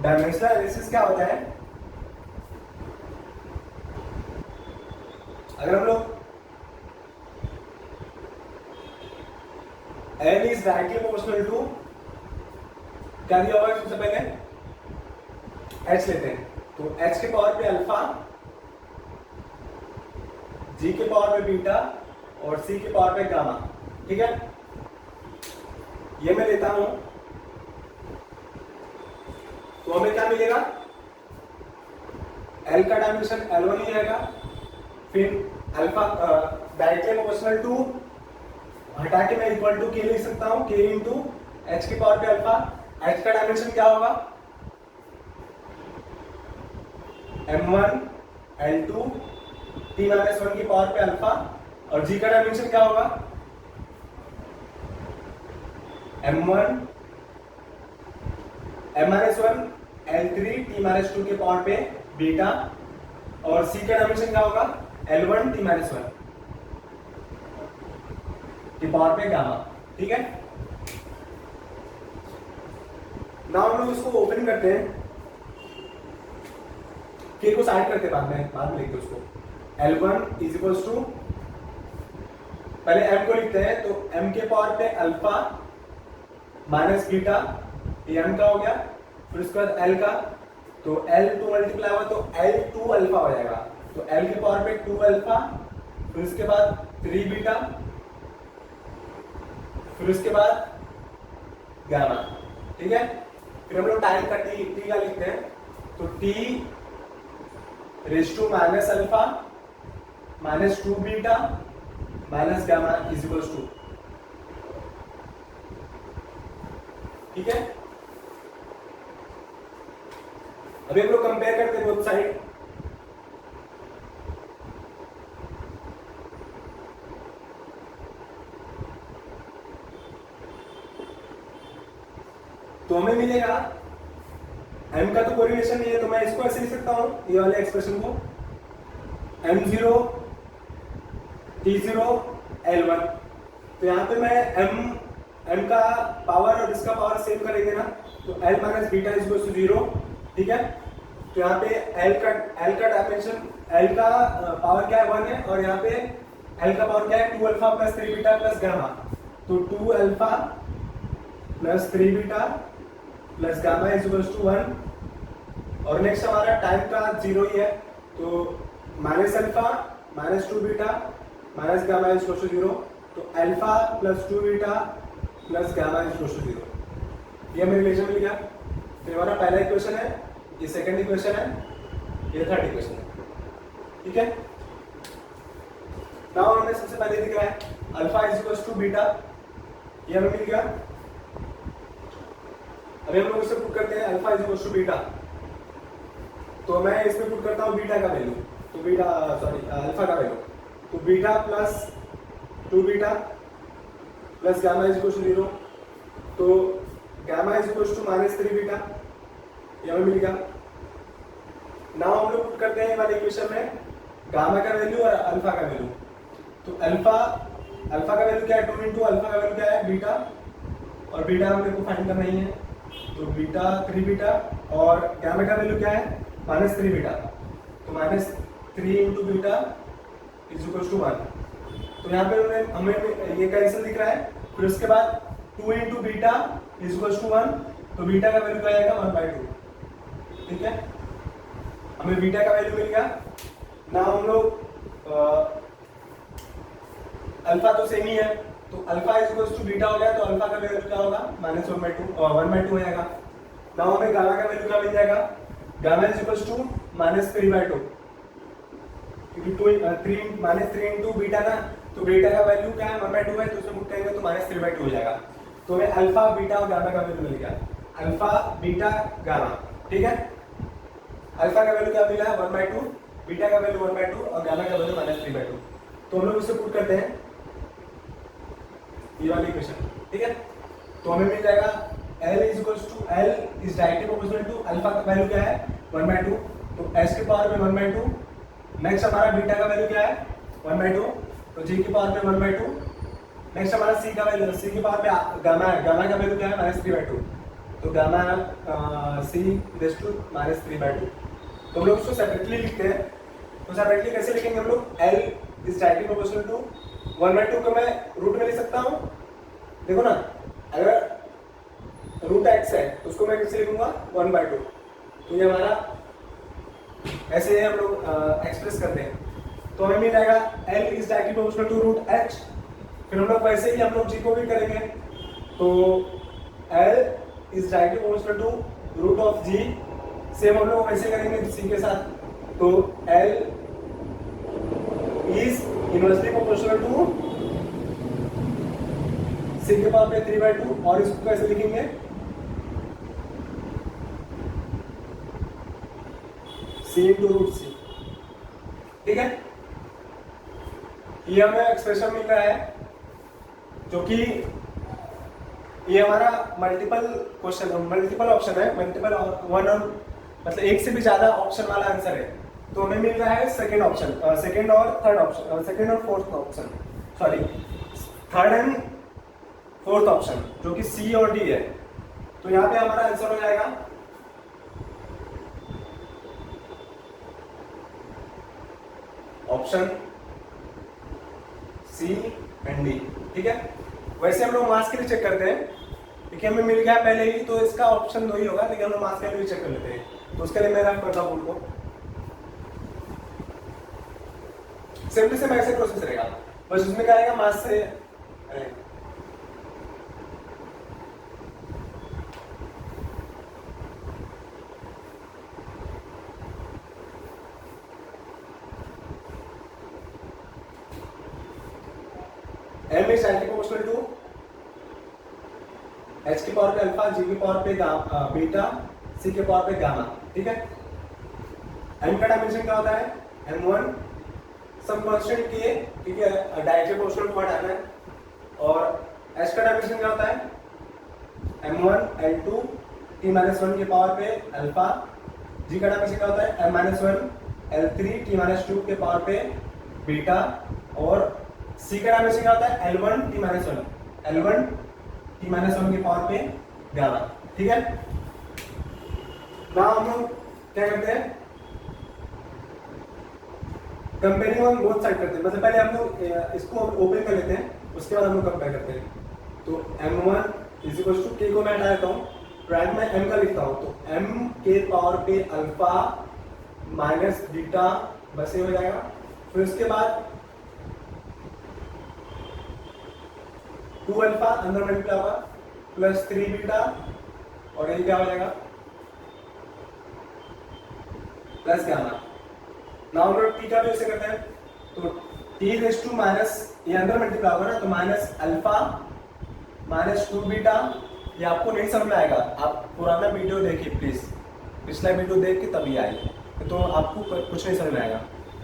डायमेंशनल एनालिसिस क्या होता है? अगर हम लोग L is directly proportional to, क्या दिया हुआ है सबसे पहले h लेते हैं, तो h के पावर पे अल्फा, g के पावर पे बीटा और c के पावर पे गामा, ठीक है। ये मैं लेता हूं तो हमें क्या मिलेगा? L का डायमेंशन L1 ही रहेगा, फिर अल्फा डायरेक्टली प्रोपोर्शनल टू हटा के मैं इक्वल टू के लिख सकता हूं, के इंटू एच के पावर पे अल्फा। एच का डायमेंशन क्या होगा? m1 l2 t-1 की पावर पे अल्फा, और g का डायमेंशन क्या होगा? m1 m-1 l3 t-2 के पावर पे बीटा, और c का डायमेंशन क्या होगा? l1 t-1 की पावर पे गामा, ठीक है। नाउ हम लोग इसको ओपन करते हैं, के को साइड करते बाद में लिखते हैं उसको। L1 इज इक्वल्स टू, पहले m को लिखते हैं, तो m के पावर पे अल्फा माइनस बीटा, ये m का हो गया, फिर उसके बाद l का, तो L2 मल्टीप्लाई हुआ तो L2 अल्फा हो जाएगा, तो l के पावर पे 2 अल्फा, फिर उसके बाद 3 बीटा, फिर उसके बाद गामा, ठीक है। फिर हम लोग टाइम का टी का लिखते हैं, तो t raise to minus alpha minus 2 beta minus gamma is equals to, ठीक है। अभी हम लोग कंपेयर करते हैं बोथ साइड। तो हमें मिलेगा m का तो कोई रिलेशन नहीं है, तो मैं इसको ऐसे लिख सकता हूं, ये वाले एक्सप्रेशन को m0 t0 l1। तो यहाँ पे मैं m का पावर और इसका पावर सेव करेंगे ना, तो l minus beta is equal to 0, ठीक है। तो यहाँ पे l का डायमेंशन, l का पावर क्या है 1 है, और यहाँ पे l का पावर क्या है 2 alpha plus 3 beta plus gamma, तो 2 alpha plus 3 beta plus gamma is equal to 1। और नेक्स्ट हमारा टाइम का 0 ही है, तो minus alpha minus 2 beta minus gamma is equal to 0, तो alpha plus 2 beta plus gamma is equal to 0। ये हमें रिलेशन मिल गया। फिर हमारा पहला इक्वेशन है, ये सेकंड इक्वेशन है, ये थर्ड इक्वेशन है, ठीक है। नाउ हमें सबसे पहले दिख रहा है alpha is equal to beta, ये हमें मिल गया। अभी हम लोग इसे पुट करते हैं alpha is equal to beta, तो मैं इसमें पुट करता हूं बीटा का वैल्यू, तो बीटा सॉरी अल्फा का वैल्यू, तो beta plus 2 beta plus gamma is equal to 0, तो गामा इज इक्वल टू -3 बीटा, ये हमें मिल गया। नाउ हम लोग पुट करते हैं वाले इक्वेशन में गामा का वैल्यू और अल्फा का वैल्यू। तो अल्फा का वैल्यू क्या है 2 इंटू अल्फा का वैल्यू क्या है बीटा, और बीटा हमने को फाइंड करना ही है, तो बीटा 3 बीटा, और गामा का वैल्यू क्या है -3 बीटा, तो -3 into beta is equal to 1। तो यहाँ पे हमें ये कैंसिल दिख रहा है। फिर उसके बाद 2 into beta is equal to 1, तो बीटा का वैल्यू क्या आएगा 1/2। ठीक है, हमें बीटा का वैल्यू मिल गया। ना हम लोग अल्फा तो सेम ही है, तो alpha is equal to beta हो गया, तो अल्फा का वैल्यू क्या होगा -1/2 हो जाएगा। ना हमें गामा का वैल्यू क्या मिल जाएगा, गामा इज इक्वल टू -3/2, क्योंकि -3 इंटू बीटा ना, तो बीटा का वैल्यू क्या है 1/2 है, तो उसमें पुट करेंगे तो -3/2 हो जाएगा। तो हमें अल्फा बीटा और गामा का वैल्यू मिल गया, अल्फा बीटा गामा। ठीक है, अल्फा का वैल्यू क्या मिला है 1/2, बीटा का वैल्यू 1/2 और गामा का वैल्यू -3/2। तो हम लोग उसे पुट करते हैं ये वाली इक्वेशन। ठीक है, तो हमें मिल जाएगा L is directly proportional to alpha का वैल्यू क्या है 1/2, तो s के पावर में 1/2। नेक्स्ट हमारा बीटा का वैल्यू क्या है 1/2, तो g की पावर में 1/2। नेक्स्ट हमारा c का वैल्यू, c की पावर पे गामा है, गामा का वैल्यू क्या है -3/2, तो गामा c रेज़ टू -3/2। तो हम लोग उसको सेपरेटली लिखते हैं। तो सेपरेटली कैसे लिखेंगे हम लोग, L is directly proportional to 1/2 को मैं रूट में लिख सकता हूँ। देखो ना, अगर रूट x है तो उसको मैं कैसे लिखूंगा 1/2, तो ये हमारा ऐसे हम लोग एक्सप्रेस करते हैं। तो हमें मिल जाएगा L is directly proportional to root h। फिर हम लोग वैसे ही हम लोग g को भी करेंगे, तो L is directly proportional to root of g, same हम लोग वैसे करेंगे c के साथ, तो L is inversely proportional to c के पावर पे 3/2, और इसको कैसे लिखेंगे c इंटू रूट c। ठीक है, ये हमें एक्सप्रेशन मिल रहा है, जो कि ये हमारा मल्टीपल ऑप्शन है, मल्टीपल वन और मतलब एक से भी ज्यादा ऑप्शन वाला आंसर है। तो हमें मिल रहा है सेकंड ऑप्शन, सेकंड और fourth option, sorry third and fourth option, जो कि सी और डी है। तो यहाँ पे हमारा आंसर हो जाएगा ऑप्शन सी एंड डी। ठीक है, वैसे हम लोग मास के लिए चेक करते हैं, क्योंकि हमें मिल गया पहले ही, तो इसका ऑप्शन 2 ही होगा, लेकिन हम लोग मास के लिए चेक कर लेते हैं। तो उसके लिए मैं रख करता हूं बोर्ड को, सिंपली से ऐसे प्रोसेस रहेगा, बस उसमें क्या आएगा मास से m is directly proportional to h की पावर पे अल्फा, g की पावर पे बीटा, c के पावर पे गामा। ठीक है, m का डायमेंशन क्या होता है m1 सम कांस्टेंट k, ठीक है, डायरेक्टली प्रोपोर्शनल टू आना है, और h का डायमेंशन क्या होता है m1 l2 t-1 के पावर पे अल्फा, g का डायमेंशन क्या होता है m-1 l3 t-2 के पावर पे बीटा, और c का डायमेंशन क्या होता है l1 t-1 के पावर पे गामा। ठीक है, नाउ हम लोग क्या करते हैं, कंपेयरिंग ऑन बोथ साइड करते हैं। मतलब पहले हम लोग इसको ओपन कर लेते हैं, उसके बाद हम लोग कंपेयर करते हैं। तो m1 is equal to k को मैं हटा देता हूँ, राइट में m का लिखता हूँ, तो m के पावर पे अल्फा माइनस बीटा, बस ये हो जाएगा। फिर उसके बाद 2 अल्फा अंदर मल्टीप्लाई होगा प्लस 3 बीटा, और ये क्या हो जाएगा प्लस गामा। नाउ हम लोग टी का भी ऐसे करते हैं, तो टी रेज़ टू माइनस, ये अंदर मल्टीप्लाई होगा ना, तो माइनस अल्फा माइनस 2 बीटा। ये आपको नहीं समझ में आएगा, आप पुराना वीडियो देखिए प्लीज, पिछला वीडियो देख के तभी आए, तो आपको कुछ नहीं समझ में आएगा।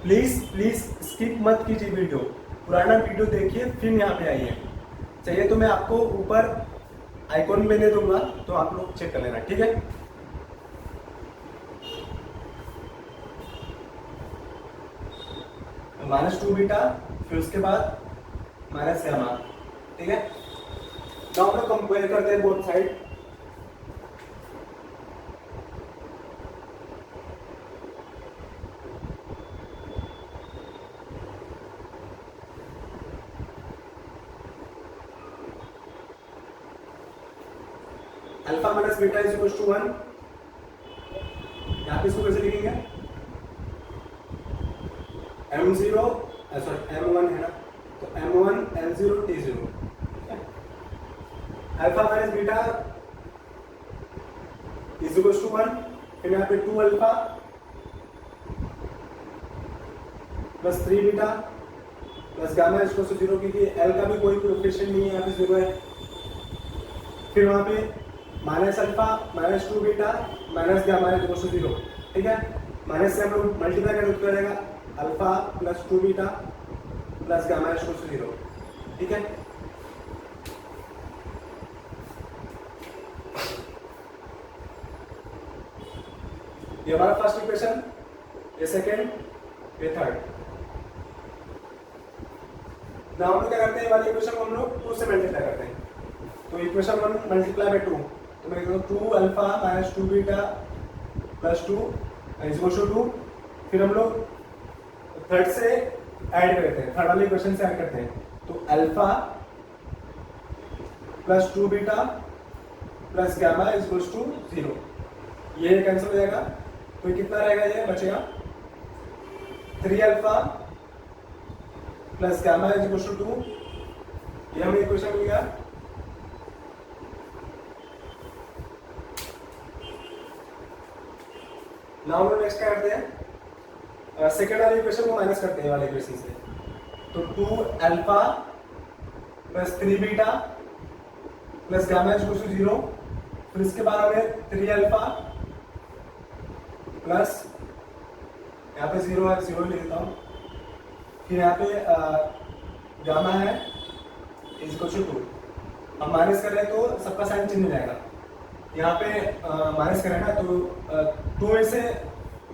प्लीज स्किप मत कीजिए वीडियो, पुराना वीडियो देखिए फिर यहाँ पे आइए। चाहिए तो मैं आपको ऊपर आइकॉन में दे दूंगा, तो आप लोग चेक कर लेना, ठीक है। -2 बीटा, फिर उसके बाद माइनस गामा, ठीक है। नाउ हम लोग कंपेयर करते हैं both side. Alpha minus beta is equal to 1। यहाँ पे इसको कैसे लिखेंगे, m0 सॉरी m1 है ना, तो m1 l0 t0, alpha minus beta is equal to 1, फिर यहाँ पे 2 alpha plus 3 beta plus gamma is equal to 0, क्योंकि l का भी कोई कोएफिशिएंट नहीं है, यहाँ पे 0 है। फिर वहाँ पे minus alpha -2 beta minus gamma is equal to 0, ठीक है। माइनस से हम लोग मल्टीप्लाई कर रहेगा, alpha plus 2 beta plus gamma is equal to 0, ठीक है। ये हमारा फर्स्ट इक्वेशन, ये सेकेंड, ये थर्ड। नाउ हम लोग क्या करते हैं, वाली इक्वेशन को हम लोग 2 से मल्टीप्लाई करते हैं। तो इक्वेशन 1 मल्टीप्लाई बाय 2, तो मैं कहता हूँ 2 alpha minus 2 beta plus 2 is equal to 2। फिर हम लोग थर्ड से ऐड करते हैं, थर्ड वाले इक्वेशन से ऐड करते हैं, तो alpha plus 2 beta plus gamma is equal to 0, ये कैंसिल हो जाएगा। तो कितना रहेगा, ये बचेगा 3 alpha plus gamma is equal to 2, ये हमें इक्वेशन मिल गया। नाउ हम नेक्स्ट क्या करते हैं, सेकेंड वाले इक्वेशन को माइनस करते हैं वाले इक्वेशन से, तो 2 alpha plus 3 beta plus gamma is equal to 0, फिर इसके बाद हमें 3 अल्फा प्लस यहाँ पे 0 है, 0 लिख देता हूँ, फिर यहाँ पे गामा है इज इक्वल टू 2। अब माइनस कर रहे हैं तो सबका साइन चेंज हो जाएगा, यहाँ पे माइनस करें ना, तो 2 में से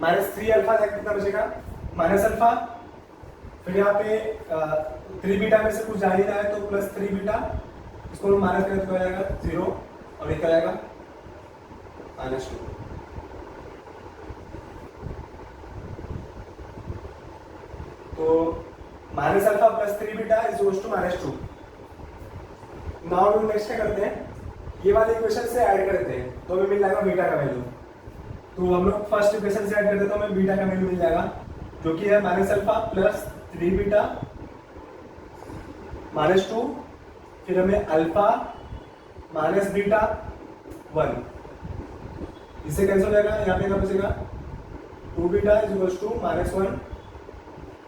-3 अल्फा कितना बचेगा, माइनस अल्फा, फिर यहाँ पे 3 बीटा में से कुछ जा ही रहा है तो प्लस 3 बीटा, इसको माइनस करें तो हो जाएगा 0, और एक आएगा -2। तो minus alpha plus 3 beta is equal to -2। Now हम नेक्स्ट क्या करते हैं, ये वाले इक्वेशन से ऐड करते हैं, तो हमें मिल जाएगा बीटा का वैल्यू। तो हम लोग फर्स्ट इक्वेशन से ऐड करते हैं, तो हमें बीटा का वैल्यू मिल जाएगा, जो कि है माइनस अल्फा प्लस 3 बीटा -2, फिर हमें अल्फा माइनस बीटा 1, इससे कैंसिल हो जाएगा, यहाँ पे क्या बचेगा 2 बीटा इज इक्वल टू -1,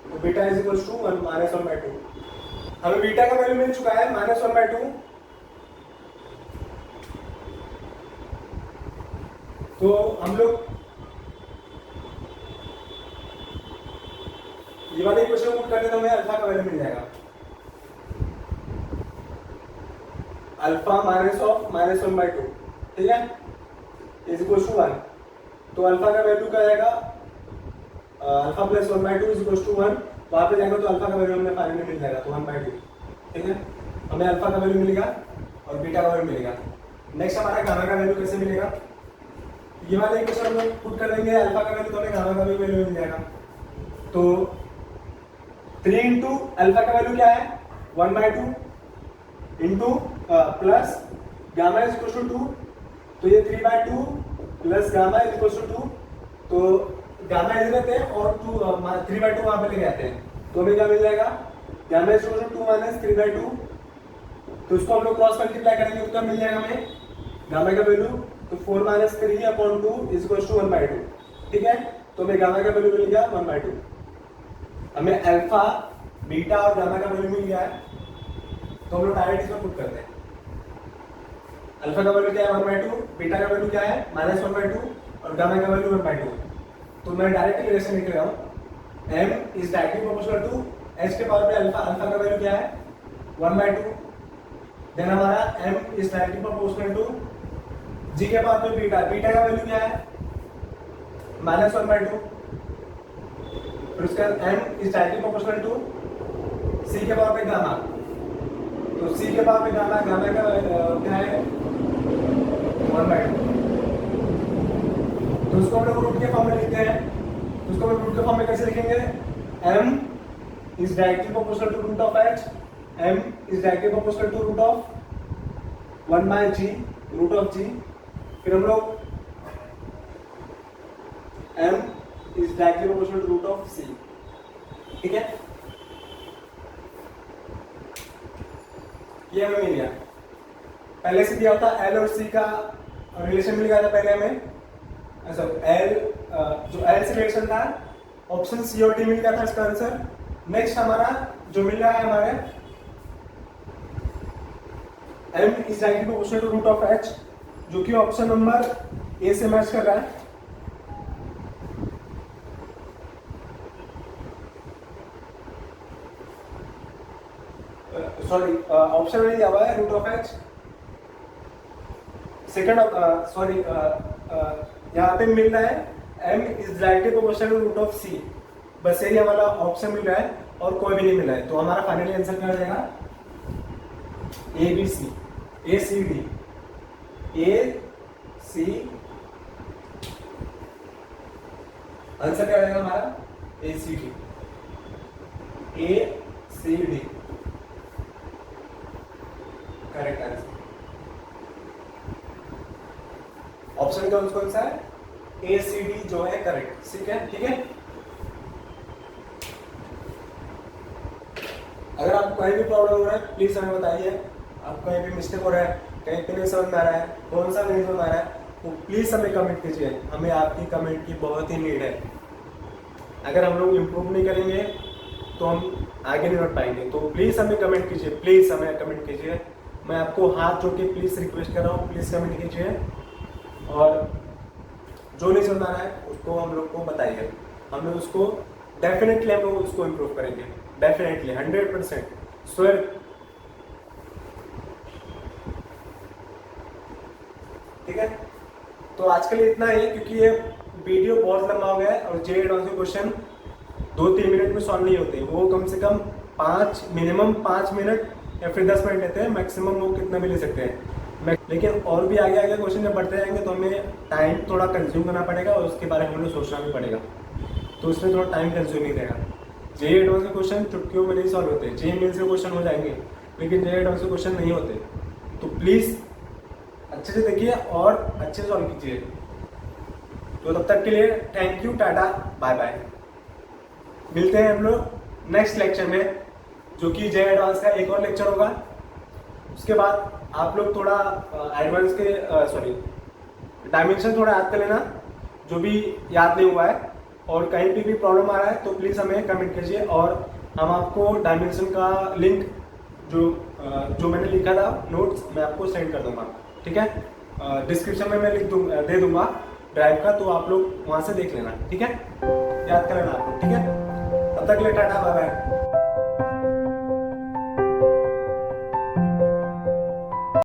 तो बीटा इज इक्वल टू 1 -1/2। हमें बीटा का वैल्यू मिल चुका है -1/2, तो हम लोग ये वाले इक्वेशन पुट करने तो हमें अल्फा का वैल्यू मिल जाएगा, अल्फा -1/2, ठीक है, इज इक्वल टू 1। तो अल्फा का वैल्यू क्या आएगा, alpha plus 1/2 is equal to 1, वहां पे जाएगा तो अल्फा का वैल्यू हमें फाइनली मिल जाएगा, तो 1/2, ठीक है। हमें अल्फा का वैल्यू मिलेगा और बीटा का वैल्यू मिलेगा। नेक्स्ट हमारा गामा का वैल्यू कैसे मिलेगा, ये वाले इक्वेशन हम लोग पुट कर देंगे, अल्फा का वैल्यू तो हमें गामा का भी वैल्यू मिल जाएगा। तो 3 इंटू अल्फा का वैल्यू क्या है 1/2 into plus gamma is equal to 2, तो ये 3/2 plus gamma is equal to 2, तो गामा इधर रहते हैं और 3/2 वहां पे लेके आते हैं, तो हमें क्या मिल जाएगा, gamma is equal to 2 minus 3/2, तो इसको हम लोग क्रॉस मल्टीप्लाई करेंगे तो क्या मिल जाएगा हमें गामा का वैल्यू, तो 4 - 3/2 इज इक्वल टू 1/2, ठीक है। तो हमें गामा का वैल्यू मिल गया 1/2। हमें अल्फा बीटा और गामा का वैल्यू मिल गया है, तो हम लोग डायरेक्ट इसमें पुट करते हैं। अल्फा का वैल्यू क्या है 1/2, बीटा का वैल्यू क्या है -1/2 और गामा का वैल्यू 1/2। तो मैं डायरेक्ट रिलेशन लिख रहा हूँ, m is directly proportional to h के पावर पे अल्फा, अल्फा का वैल्यू क्या है 1/2। देन हमारा m is directly proportional to g के पावर पे बीटा, बीटा का वैल्यू क्या है -1/2। फिर उसके बाद m is directly proportional to c के पावर पे गामा, तो c के पावर पे गामा, गामा का क्या है 1/2। तो उसको हम लोग रूट के फॉर्म में लिखते हैं, तो उसको हम रूट के फॉर्म में कैसे लिखेंगे, m is directly proportional to root of h, m is directly proportional to root of 1 by g, root of g। फिर हम लोग m is directly proportional to root of c, ठीक है, ये हमें मिल गया। पहले से दिया होता l और c का रिलेशन मिल गया था पहले हमें, ऐसा l जो l से रिलेशन था ऑप्शन सी और डी मिल गया था इसका आंसर। नेक्स्ट हमारा जो मिल रहा है हमारे m is directly proportional to root of h, जो कि ऑप्शन नंबर ए से मैच कर रहा है। सॉरी ऑप्शन में दिया हुआ है root of h, second sorry यहाँ पे मिल रहा है m is directly proportional to root of c, बस यही हमारा ऑप्शन मिल रहा है और कोई भी नहीं मिला है। तो हमारा फाइनली आंसर क्या हो जाएगा A B C, A C D, A C, answer क्या हो जाएगा हमारा A C D, A C D correct answer. Option कौन सा है ए सी डी जो है करेक्ट, ठीक है, ठीक है। अगर आपको कहीं भी प्रॉब्लम हो रहा है प्लीज हमें बताइए, आपको कहीं भी मिस्टेक हो रहा है, कहीं पे नहीं समझ में आ रहा है, कौन सा नहीं समझ में आ रहा है, तो प्लीज हमें कमेंट कीजिए, हमें आपकी कमेंट की बहुत ही नीड है। अगर हम लोग इम्प्रूव नहीं करेंगे तो हम आगे नहीं बढ़ पाएंगे, तो प्लीज हमें कमेंट कीजिए, प्लीज हमें कमेंट कीजिए। मैं आपको हाथ जोड़ के प्लीज रिक्वेस्ट कर रहा हूँ, प्लीज कमेंट कीजिए और जो नहीं समझ आ रहा है उसको हम लोग को बताइए, हम लोग उसको डेफिनेटली हम लोग उसको इम्प्रूव करेंगे, डेफिनेटली 100% श्योर। ठीक है, तो आज के लिए इतना ही, क्योंकि ये वीडियो बहुत लंबा हो गया है और जे एडवांस के क्वेश्चन 2-3 मिनट में सॉल्व नहीं होते, वो कम से कम मिनिमम 5 मिनट या फिर 10 मिनट लेते हैं, मैक्सिमम लोग कितना भी ले सकते हैं। लेकिन और भी आगे आगे क्वेश्चन जब बढ़ते जाएंगे तो हमें टाइम थोड़ा कंज्यूम करना पड़ेगा और उसके बारे में हमें सोचना भी पड़ेगा, तो उसमें थोड़ा टाइम कंज्यूम ही रहेगा। जे एडवांस के क्वेश्चन चुटकियों में नहीं सॉल्व होते, जे मेंस के क्वेश्चन हो जाएंगे लेकिन जे एडवांस के क्वेश्चन नहीं होते, तो प्लीज़ अच्छे से देखिए और अच्छे से सॉल्व कीजिए। तो तब तक के लिए thank you, tata, bye bye. मिलते हैं हम लोग नेक्स्ट लेक्चर में, जो कि जे एडवांस का एक और लेक्चर होगा। उसके बाद आप लोग थोड़ा एडवांस के डायमेंशन थोड़ा याद कर लेना, जो भी याद नहीं हुआ है, और कहीं पे भी प्रॉब्लम आ रहा है तो प्लीज़ हमें कमेंट कीजिए और हम आपको डायमेंशन का लिंक जो मैंने लिखा था नोट्स, मैं आपको सेंड कर दूंगा, ठीक है। डिस्क्रिप्शन में मैं दे दूंगा ड्राइव का, तो आप लोग वहाँ से देख लेना, ठीक है, याद कर लेना आप लोग, ठीक है। तब तक के लिए टाटा, बाय बाय।